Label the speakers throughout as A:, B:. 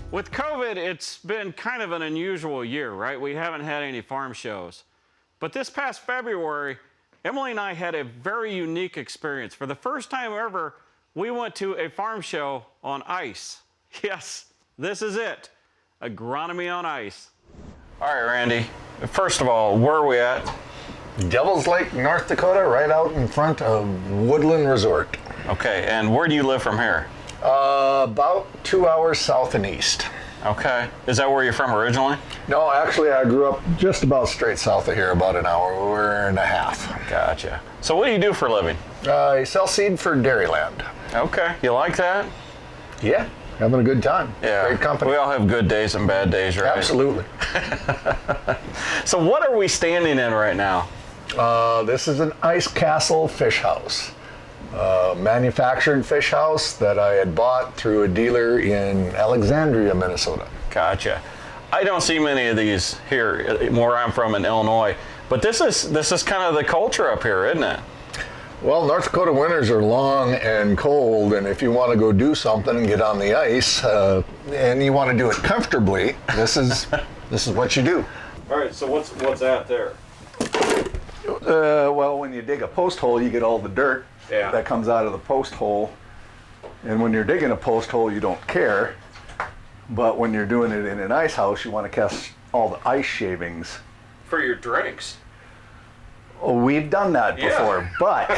A: With COVID, it's been kind of an unusual year, right? We haven't had any farm shows. But this past February, Emily and I had a very unique experience. For the first time ever, we went to a farm show on ice. Yes, this is it, Agronomy on Ice. All right, Randy, first of all, where are we at?
B: Devil's Lake, North Dakota, right out in front of Woodland Resort.
A: Okay, and where do you live from here?
B: About 2 hours south and east.
A: Okay, is that where you're from originally?
B: No, actually I grew up just about straight south of here, about an hour and a half.
A: Gotcha. So what do you do for a living?
B: I sell seed for Dairyland.
A: Okay, you like that?
B: Yeah, having a good time.
A: Yeah,
B: great company.
A: We all have good days and bad days, right?
B: Absolutely.
A: So what are we standing in right now?
B: This is an ice castle fish house. Manufactured fish house that I had bought through a dealer in Alexandria, Minnesota.
A: Gotcha. I don't see many of these here where I'm from in Illinois, but this is kind of the culture up here, isn't it?
B: Well, North Dakota winters are long and cold, and if you want to go do something and get on the ice, and you want to do it comfortably, this is what you do.
A: All right. So what's that there?
B: Well, when you dig a post hole, you get all the dirt that comes out of the post hole. And when you're digging a post hole, you don't care. But when you're doing it in an ice house, you want to catch all the ice shavings.
A: For your drinks.
B: Oh, we've done that before, but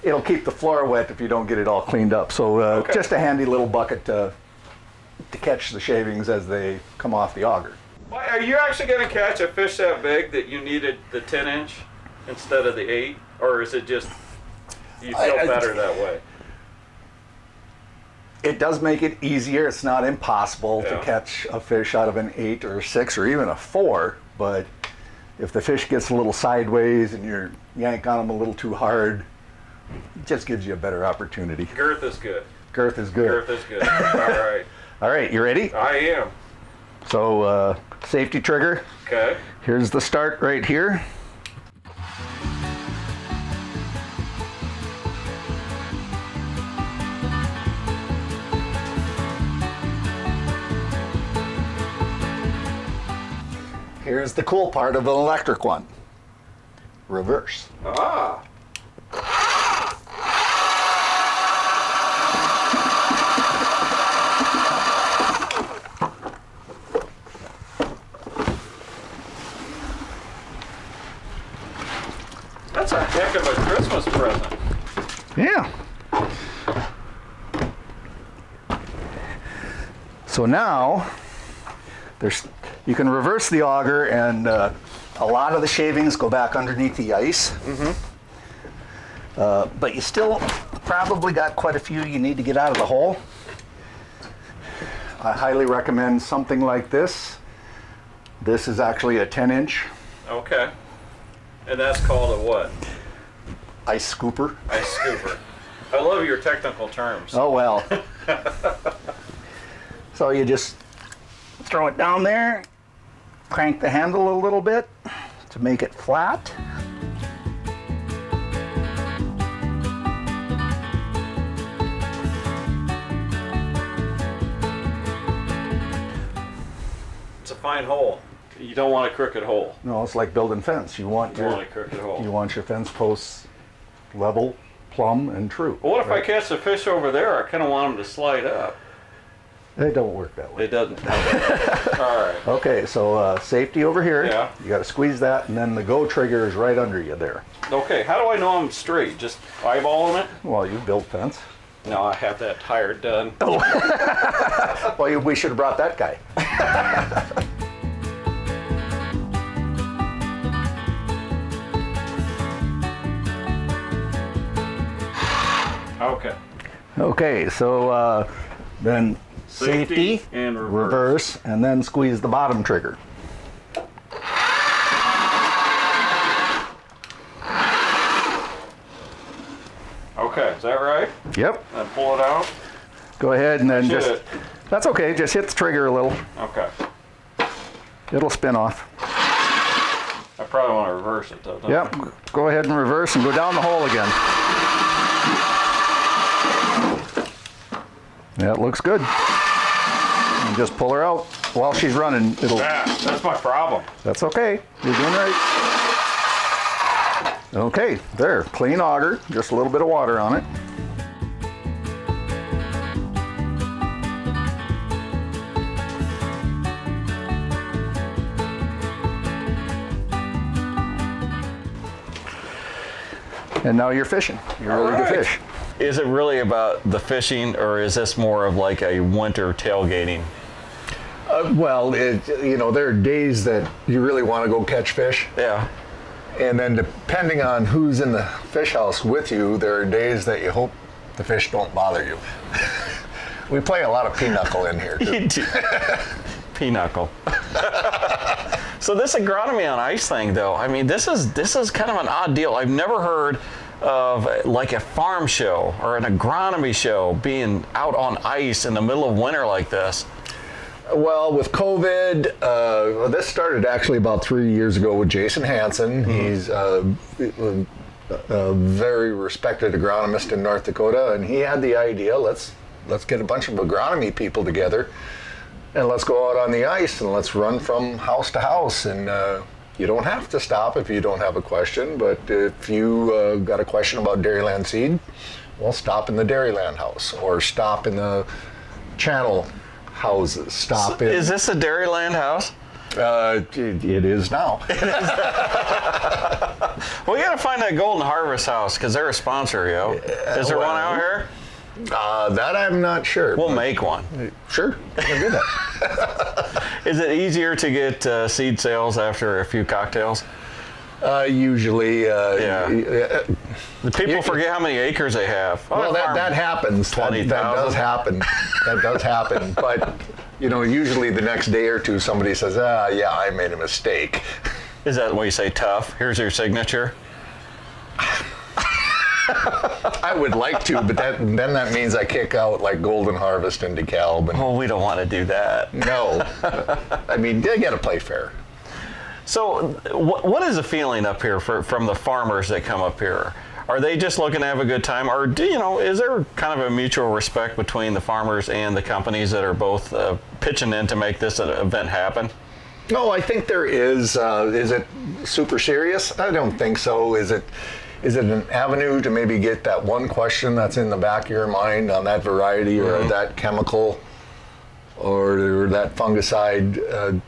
B: it'll keep the floor wet if you don't get it all cleaned up. So just a handy little bucket to catch the shavings as they come off the auger.
A: Well, are you actually going to catch a fish that big that you needed the 10-inch instead of the 8? Or is it just you feel better that way?
B: It does make it easier. It's not impossible to catch a fish out of an 8 or 6 or even a 4, but if the fish gets a little sideways and you yank on them a little too hard, it just gives you a better opportunity.
A: Girth is good.
B: Girth is good.
A: Girth is good. All right.
B: All right, you ready?
A: I am.
B: So, safety trigger.
A: Okay.
B: Here's the start right here. Here's the cool part of an electric one. Reverse.
A: Ah. That's a heck of a Christmas present.
B: Yeah. So now, you can reverse the auger, and a lot of the shavings go back underneath the ice. But you still probably got quite a few you need to get out of the hole. I highly recommend something like this. This is actually a 10-inch.
A: Okay. And that's called a what?
B: Ice scooper.
A: Ice scooper. I love your technical terms.
B: Oh, well. So you just throw it down there, crank the handle a little bit to make it flat.
A: It's a fine hole. You don't want a crooked hole.
B: No, it's like building fence. You want
A: a crooked hole.
B: You want your fence posts level, plumb, and true.
A: Well, what if I catch a fish over there? I kind of want them to slide up.
B: It don't work that way.
A: It doesn't. Okay. All right.
B: Okay, so safety over here.
A: Yeah.
B: You got to squeeze that, and then the go trigger is right under you there.
A: Okay. How do I know I'm straight? Just eyeballing it?
B: Well, you built fence.
A: No, I have that hired done.
B: Oh. Well, we should have brought that guy.
A: Okay.
B: Okay, so then safety
A: and
B: reverse, and then squeeze the bottom trigger.
A: Okay, is that right?
B: Yep.
A: Then pull it out.
B: Go ahead and then
A: Hit
B: just...
A: it.
B: That's okay, just hit the trigger a little.
A: Okay.
B: It'll spin off.
A: I probably want to reverse it though, don't
B: Yep,
A: I?
B: go ahead and reverse and go down the hole again. That looks good. just pull her out while she's running.
A: Yeah, that's my problem.
B: That's okay. You're doing right. Okay, there, clean auger, just a little bit of water on it. And now you're fishing. You're ready to fish.
A: Is it really about the fishing, or is this more of like a winter tailgating?
B: Well, there are days that you really want to go catch fish.
A: Yeah.
B: And then depending on who's in the fish house with you, there are days that you hope the fish don't bother you. We play a lot of pinochle in here, too.
A: You do. Pinochle. So this agronomy on ice thing, though, I mean, this is kind of an odd deal. I've never heard of like a farm show or an agronomy show being out on ice in the middle of winter like this.
B: Well, with COVID, this started actually about 3 years ago with Jason Hansen. Mm-hmm. He's a very respected agronomist in North Dakota, and he had the idea, let's get a bunch of agronomy people together, and let's go out on the ice, and let's run from house to house. And you don't have to stop if you don't have a question, but if you got a question about dairyland seed, well, stop in the dairyland house, or stop in the channel houses. Stop in.
A: Is this a dairyland house?
B: It is now.
A: Well, you got to find that Golden Harvest house because they're a sponsor, yo. Is there one out here?
B: That I'm not sure.
A: We'll make one.
B: Sure, we can do that.
A: Is it easier to get seed sales after a few cocktails?
B: Usually,
A: yeah. The people forget how many acres they have.
B: Well, that happens.
A: 20,000.
B: That does happen. That does happen. But usually the next day or two, somebody says, yeah, I made a mistake.
A: Is that what you say, tough? Here's your signature?
B: I would like to, but then that means I kick out like Golden Harvest and DeKalb.
A: Oh, we don't want to do that.
B: No. I mean, they got to play fair.
A: So what is the feeling up here from the farmers that come up here? Are they just looking to have a good time, or is there kind of a mutual respect between the farmers and the companies that are both pitching in to make this event happen?
B: No, I think there is. Is it super serious? I don't think so. Is it an avenue to maybe get that one question that's in the back of your mind on that variety or that chemical or that fungicide?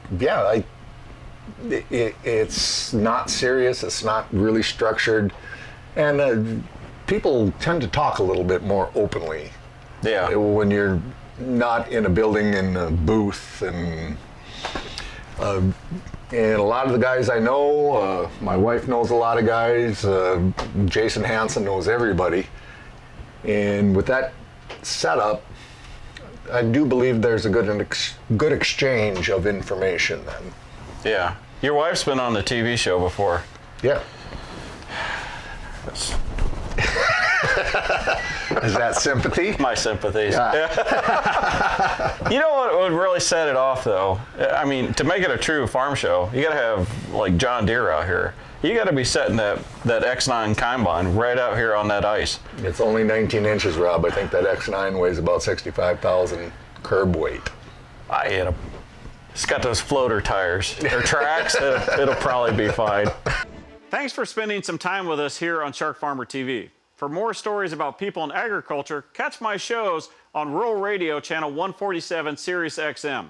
B: It's not serious. It's not really structured. And people tend to talk a little bit more openly.
A: Yeah.
B: When you're not in a building in a booth, and a lot of the guys I know, my wife knows a lot of guys. Jason Hansen knows everybody. And with that setup, I do believe there's a good exchange of information then.
A: Yeah. Your wife's been on the TV show before.
B: Yeah. Is that sympathy?
A: My sympathies.
B: Yeah.
A: You know what would really set it off, though? I mean, to make it a true farm show, you got to have, like, John Deere out here. You got to be setting that X9 combine right out here on that ice.
B: It's only 19 inches, Rob. I think that X9 weighs about 65,000 curb weight.
A: It's got those floater tires or tracks. It'll probably be fine. Thanks for spending some time with us here on SharkFarmer TV. For more stories about people in agriculture, catch my shows on Rural Radio Channel 147 Sirius XM.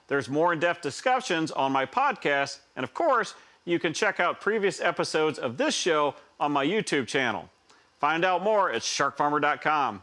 A: There's more in-depth discussions on my podcast, and of course, you can check out previous episodes of this show on my YouTube channel. Find out more at sharkfarmer.com.